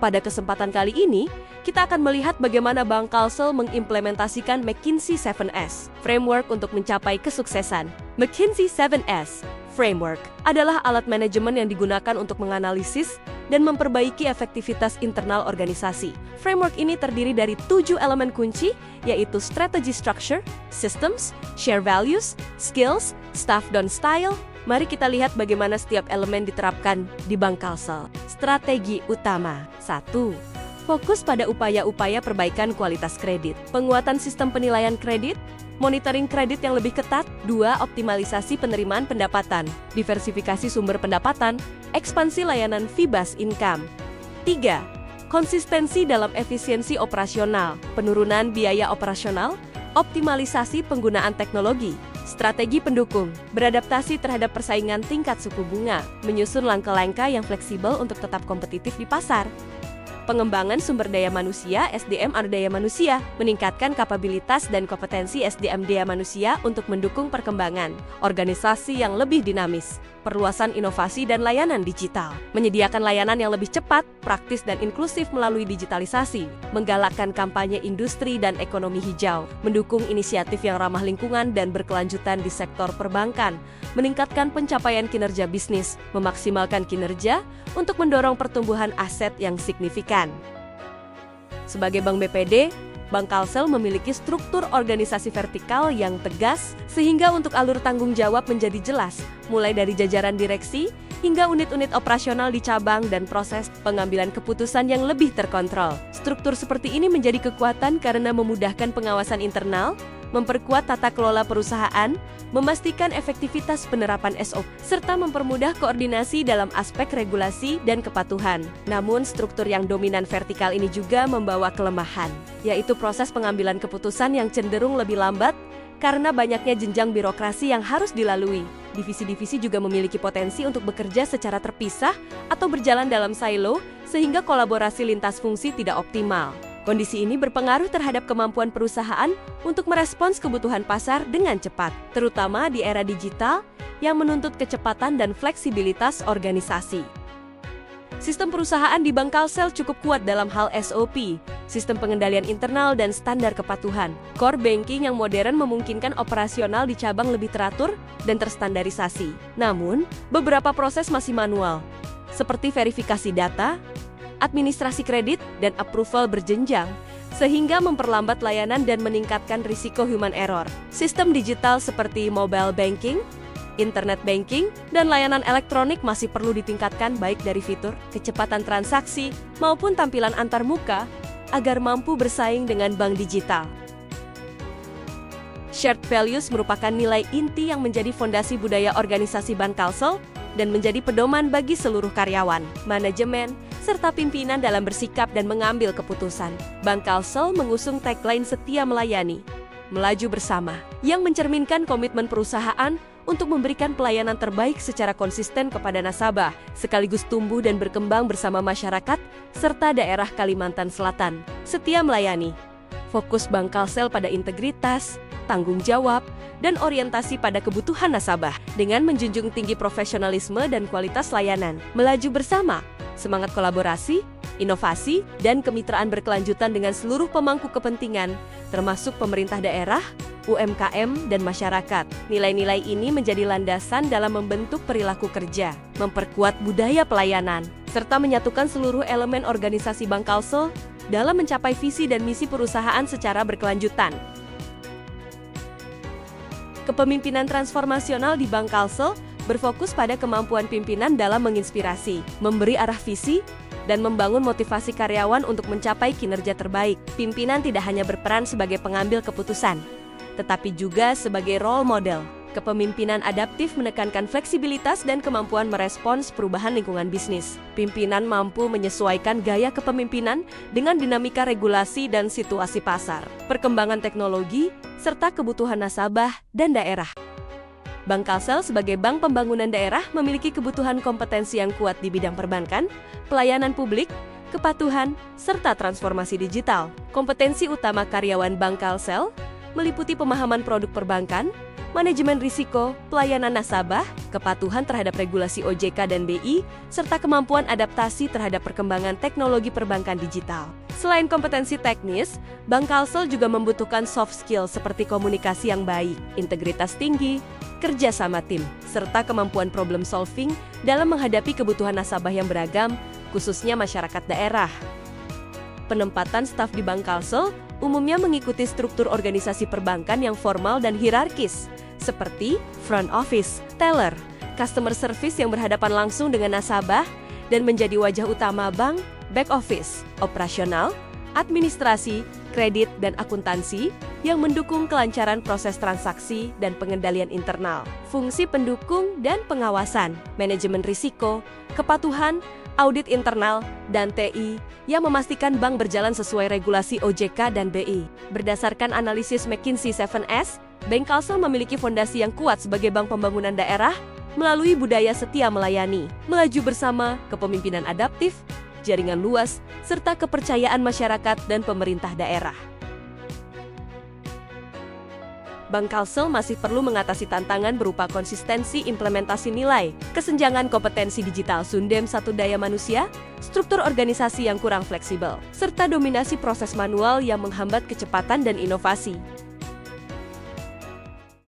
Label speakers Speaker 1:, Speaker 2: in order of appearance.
Speaker 1: Pada kesempatan kali ini, kita akan melihat bagaimana Bank Kalsel mengimplementasikan McKinsey 7S Framework untuk mencapai kesuksesan. McKinsey 7S Framework adalah alat manajemen yang digunakan untuk menganalisis dan memperbaiki efektivitas internal organisasi. Framework ini terdiri dari 7 elemen kunci, yaitu strategy structure, systems, share values, skills, staff dan style. Mari kita lihat bagaimana setiap elemen diterapkan di Bank Kalsel. Strategi utama 1. Fokus pada upaya-upaya perbaikan kualitas kredit. Penguatan sistem penilaian kredit, monitoring kredit yang lebih ketat. 2. Optimalisasi penerimaan pendapatan, diversifikasi sumber pendapatan, ekspansi layanan fee-based income. 3. Konsistensi dalam efisiensi operasional, penurunan biaya operasional, optimalisasi penggunaan teknologi. Strategi pendukung, beradaptasi terhadap persaingan tingkat suku bunga, menyusun langkah-langkah yang fleksibel untuk tetap kompetitif di pasar. Pengembangan sumber daya manusia (SDM) atau daya manusia, meningkatkan kapabilitas dan kompetensi SDM daya manusia untuk mendukung perkembangan organisasi yang lebih dinamis. Perluasan inovasi dan layanan digital, menyediakan layanan yang lebih cepat, praktis dan inklusif melalui digitalisasi, menggalakkan kampanye industri dan ekonomi hijau, mendukung inisiatif yang ramah lingkungan dan berkelanjutan di sektor perbankan, meningkatkan pencapaian kinerja bisnis, memaksimalkan kinerja untuk mendorong pertumbuhan aset yang signifikan. Sebagai Bank BPD, Bank Kalsel memiliki struktur organisasi vertikal yang tegas, sehingga untuk alur tanggung jawab menjadi jelas, mulai dari jajaran direksi hingga unit-unit operasional di cabang dan proses pengambilan keputusan yang lebih terkontrol. Struktur seperti ini menjadi kekuatan karena memudahkan pengawasan internal, memperkuat tata kelola perusahaan, memastikan efektivitas penerapan SOP, serta mempermudah koordinasi dalam aspek regulasi dan kepatuhan. Namun, struktur yang dominan vertikal ini juga membawa kelemahan, yaitu proses pengambilan keputusan yang cenderung lebih lambat karena banyaknya jenjang birokrasi yang harus dilalui. Divisi-divisi juga memiliki potensi untuk bekerja secara terpisah atau berjalan dalam silo, sehingga kolaborasi lintas fungsi tidak optimal. Kondisi ini berpengaruh terhadap kemampuan perusahaan untuk merespons kebutuhan pasar dengan cepat, terutama di era digital yang menuntut kecepatan dan fleksibilitas organisasi. Sistem perusahaan di Bank Kalsel cukup kuat dalam hal SOP, sistem pengendalian internal dan standar kepatuhan. Core banking yang modern memungkinkan operasional di cabang lebih teratur dan terstandarisasi. Namun, beberapa proses masih manual, seperti verifikasi data, administrasi kredit, dan approval berjenjang, sehingga memperlambat layanan dan meningkatkan risiko human error. Sistem digital seperti mobile banking, internet banking, dan layanan elektronik masih perlu ditingkatkan baik dari fitur, kecepatan transaksi, maupun tampilan antarmuka agar mampu bersaing dengan bank digital. Shared values merupakan nilai inti yang menjadi fondasi budaya organisasi Bank Kalsel dan menjadi pedoman bagi seluruh karyawan, manajemen, serta pimpinan dalam bersikap dan mengambil keputusan. Bank Kalsel mengusung tagline setia melayani, melaju bersama, yang mencerminkan komitmen perusahaan untuk memberikan pelayanan terbaik secara konsisten kepada nasabah, sekaligus tumbuh dan berkembang bersama masyarakat, serta daerah Kalimantan Selatan. Setia melayani, fokus Bank Kalsel pada integritas, tanggung jawab, dan orientasi pada kebutuhan nasabah, dengan menjunjung tinggi profesionalisme dan kualitas layanan. Melaju bersama, semangat kolaborasi, inovasi, dan kemitraan berkelanjutan dengan seluruh pemangku kepentingan, termasuk pemerintah daerah, UMKM, dan masyarakat. Nilai-nilai ini menjadi landasan dalam membentuk perilaku kerja, memperkuat budaya pelayanan, serta menyatukan seluruh elemen organisasi Bank Kalsel dalam mencapai visi dan misi perusahaan secara berkelanjutan. Kepemimpinan transformasional di Bank Kalsel berfokus pada kemampuan pimpinan dalam menginspirasi, memberi arah visi, dan membangun motivasi karyawan untuk mencapai kinerja terbaik. Pimpinan tidak hanya berperan sebagai pengambil keputusan, tetapi juga sebagai role model. Kepemimpinan adaptif menekankan fleksibilitas dan kemampuan merespons perubahan lingkungan bisnis. Pimpinan mampu menyesuaikan gaya kepemimpinan dengan dinamika regulasi dan situasi pasar, perkembangan teknologi, serta kebutuhan nasabah dan daerah. Bank Kalsel sebagai bank pembangunan daerah memiliki kebutuhan kompetensi yang kuat di bidang perbankan, pelayanan publik, kepatuhan, serta transformasi digital. Kompetensi utama karyawan Bank Kalsel meliputi pemahaman produk perbankan, manajemen risiko, pelayanan nasabah, kepatuhan terhadap regulasi OJK dan BI, serta kemampuan adaptasi terhadap perkembangan teknologi perbankan digital. Selain kompetensi teknis, Bank Kalsel juga membutuhkan soft skill seperti komunikasi yang baik, integritas tinggi, kerja sama tim, serta kemampuan problem solving dalam menghadapi kebutuhan nasabah yang beragam, khususnya masyarakat daerah. Penempatan staf di Bank Kalsel umumnya mengikuti struktur organisasi perbankan yang formal dan hierarkis, seperti front office, teller, customer service yang berhadapan langsung dengan nasabah, dan menjadi wajah utama bank, back office, operasional, administrasi, kredit, dan akuntansi yang mendukung kelancaran proses transaksi dan pengendalian internal. Fungsi pendukung dan pengawasan, manajemen risiko, kepatuhan, audit internal, dan TI yang memastikan bank berjalan sesuai regulasi OJK dan BI. Berdasarkan analisis McKinsey 7S, Bank Kalsel memiliki fondasi yang kuat sebagai bank pembangunan daerah melalui budaya setia melayani, melaju bersama, kepemimpinan adaptif, jaringan luas, serta kepercayaan masyarakat dan pemerintah daerah. Bank Kalsel masih perlu mengatasi tantangan berupa konsistensi implementasi nilai, kesenjangan kompetensi digital sumber daya manusia, struktur organisasi yang kurang fleksibel, serta dominasi proses manual yang menghambat kecepatan dan inovasi.